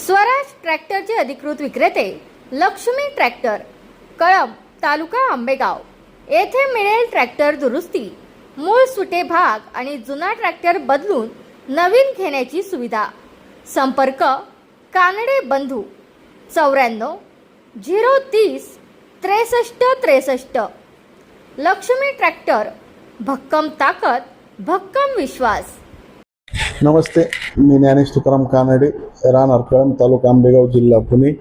स्वराज ट्रॅक्टरचे अधिकृत विक्रेते लक्ष्मी ट्रॅक्टर, कळंब, तालुका आंबेगाव येथे मिळेल ट्रॅक्टर दुरुस्ती, मूळ सुटे भाग आणि जुना ट्रॅक्टर बदलून नवीन घेण्याची सुविधा। संपर्क कानडे बंधू 94 030 63 63। लक्ष्मी ट्रॅक्टर, भक्कम ताकद, भक्कम विश्वास। नमस्ते, मी ज्ञानेश तुकाराम कानडे, राहणार कळंब, तालुका आंबेगाव, जिल्हा पुणे।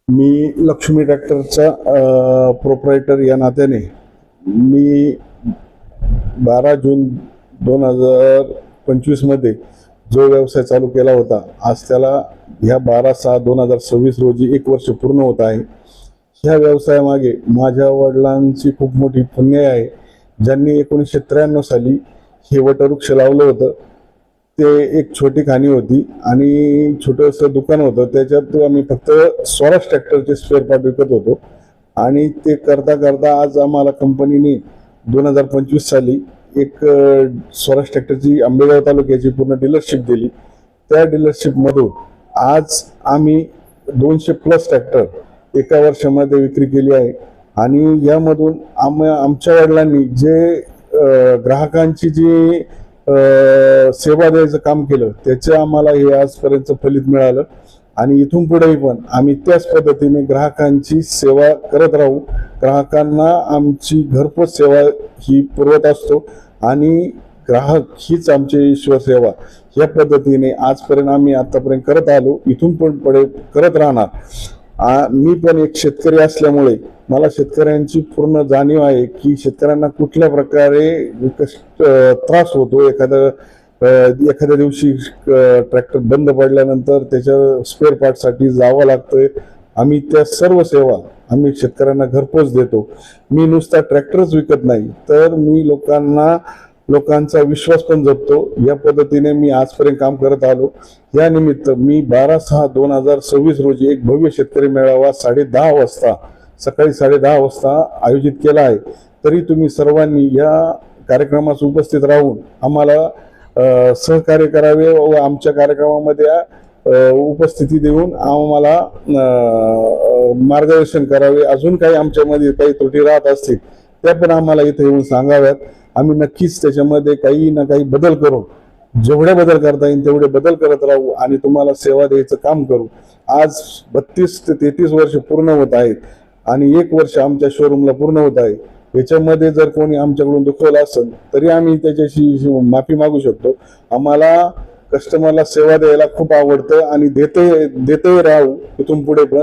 मी लक्ष्मी ट्रॅक्टरचा प्रोप्रायटर या नात्याने मी 12 जून 2025 मध्ये जो व्यवसाय चालू केला होता, आज त्याला ह्या 12/6/2026 रोजी 1 वर्ष पूर्ण होत आहे। ह्या व्यवसायामागे माझ्या वडिलांची खूप मोठी पुण्य आहे, ज्यांनी 1993 साली हे वटवृक्ष लावलं होतं। ते एक छोटी खाणी होती आणि छोटंसं दुकान होतं, त्याच्यात आम्ही फक्त स्वराज ट्रॅक्टरचे स्पेअर पार्ट विकत होतो। आणि ते करता करता आज आम्हाला कंपनीने 2025 साली एक स्वराज ट्रॅक्टरची आंबेगाव तालुक्याची पूर्ण डीलरशिप दिली। त्या डीलरशिपमधून आज आम्ही 200+ ट्रॅक्टर एका वर्षामध्ये विक्री केली आहे। आणि यामधून आमच्या वडिलांनी जे ग्राहकांची जी सेवा द्यायचं काम केलं, त्याचं आम्हाला हे आजपर्यंत फलित मिळालं। आणि इथून पुढेही पण आम्ही त्याच पद्धतीने ग्राहकांची सेवा करत राहू। ग्राहकांना आमची घरपोच सेवा ही पुरवत असतो आणि ग्राहक हीच आमची ईश्वर सेवा, या पद्धतीने आजपर्यंत आम्ही आतापर्यंत करत आलो, इथून पण पुढे करत राहणार। मी पण एक शेतकरी असल्यामुळे मला शेतकऱ्यांची पूर्ण जाणीव आहे की शेतकऱ्यांना कुठल्या प्रकारे त्रास होतो। एखाद्या दिवशी ट्रॅक्टर बंद पडल्यानंतर त्याच्या स्पेअर पार्टसाठी जावं लागतंय। आम्ही त्या सर्व सेवा आम्ही शेतकऱ्यांना घरपोच देतो। मी नुसता ट्रॅक्टरच विकत नाही, तर मी लोकांचा विश्वास पण जपतो। या पद्धतीने मी आजपर्यंत काम करत आलो। या निमित्त मी 12/6/2026 रोजी एक भव्य शेतकरी मेळावा 10:30 वाजता सकाळी 10:30 वाजता आयोजित केला आहे। तरी तुम्ही सर्वांनी या कार्यक्रमास उपस्थित राहून आम्हाला सहकार्य करावे व आमच्या कार्यक्रमामध्ये उपस्थिती देऊन आम्हाला मार्गदर्शन करावे। अजून काही आमच्यामध्ये काही त्रुटी राहत असतील त्या पण आम्हाला इथे येऊन सांगाव्यात। आम्ही नक्कीच त्याच्यामध्ये काही ना काही बदल करू, जेवढे बदल करता येईल तेवढे बदल करत राहू आणि तुम्हाला सेवा द्यायचं काम करू। आज 32 ते 33 वर्ष पूर्ण होत आहेत आणि 1 वर्ष आमच्या शोरूमला पूर्ण होत आहे। याच्यामध्ये जर कोणी आमच्याकडून दुखवलं असेल तरी आम्ही त्याच्याशी माफी मागू शकतो। आम्हाला कस्टमरला सेवा द्यायला खूप आवडतं आणि देतही राहू इथून पुढे पण।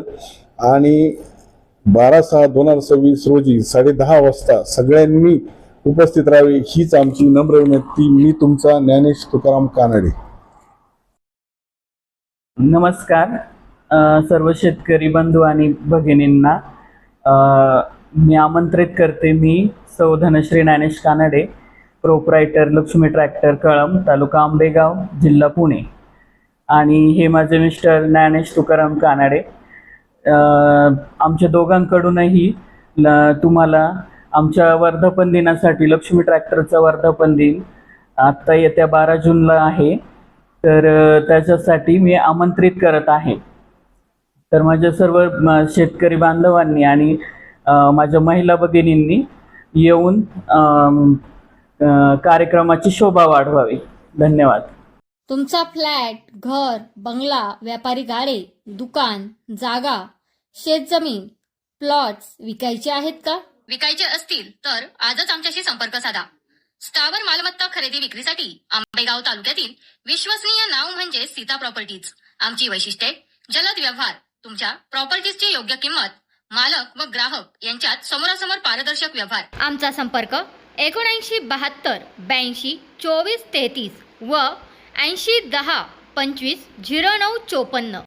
आणि 12/6/2026 रोजी 10:30 वाजता सगळ्यांनी उपस्थित राहावे हीच आमची नम्र विनंती। मी तुमचा ज्ञानेश तुकाराम कानडे। नमस्कार सर्व शेतकरी बंधू आणि भगिनींना मी आमंत्रित करते। मी सौ धनश्री ज्ञानेश कानडे, प्रोप्रायटर लक्ष्मी ट्रॅक्टर, कळंब, तालुका आंबेगाव, जिल्हा पुणे। आणि हे माझे मिस्टर ज्ञानेश तुकाराम कानडे। आमच्या दोघांकडूनही तुम्हाला आमच्या वर्धापन दिनासाठी, लक्ष्मी ट्रॅक्टरचा वर्धापन दिन आत्ता येत्या 12 जूनला आहे, तर त्याच्यासाठी मी आमंत्रित करत आहे। तर माझ्या सर्व शेतकरी बांधवांनी आणि माझ्या महिला भगिनींनी येऊन कार्यक्रमाची शोभा वाढवावी। धन्यवाद। तुमचा फ्लॅट, घर, बंगला, व्यापारी गाडे, दुकान, जागा, शेतजमीन, प्लॉट्स विकायचे आहेत का? विकायचे असतील तर आजच आमच्याशी संपर्क साधा। स्थावर मालमत्ता खरेदी विक्रीसाठी आंबेगाव तालुक्यातील विश्वसनीय नाव म्हणजे सीता प्रॉपर्टीज। आमची वैशिष्ट्ये: जलद व्यवहार, तुमच्या प्रॉपर्टीजची योग्य किंमत, मालक व ग्राहक यांच्यात समोरासमोर पारदर्शक व्यवहार। आमचा संपर्क 79 72 82 24 33 व 80 10 25 09 54।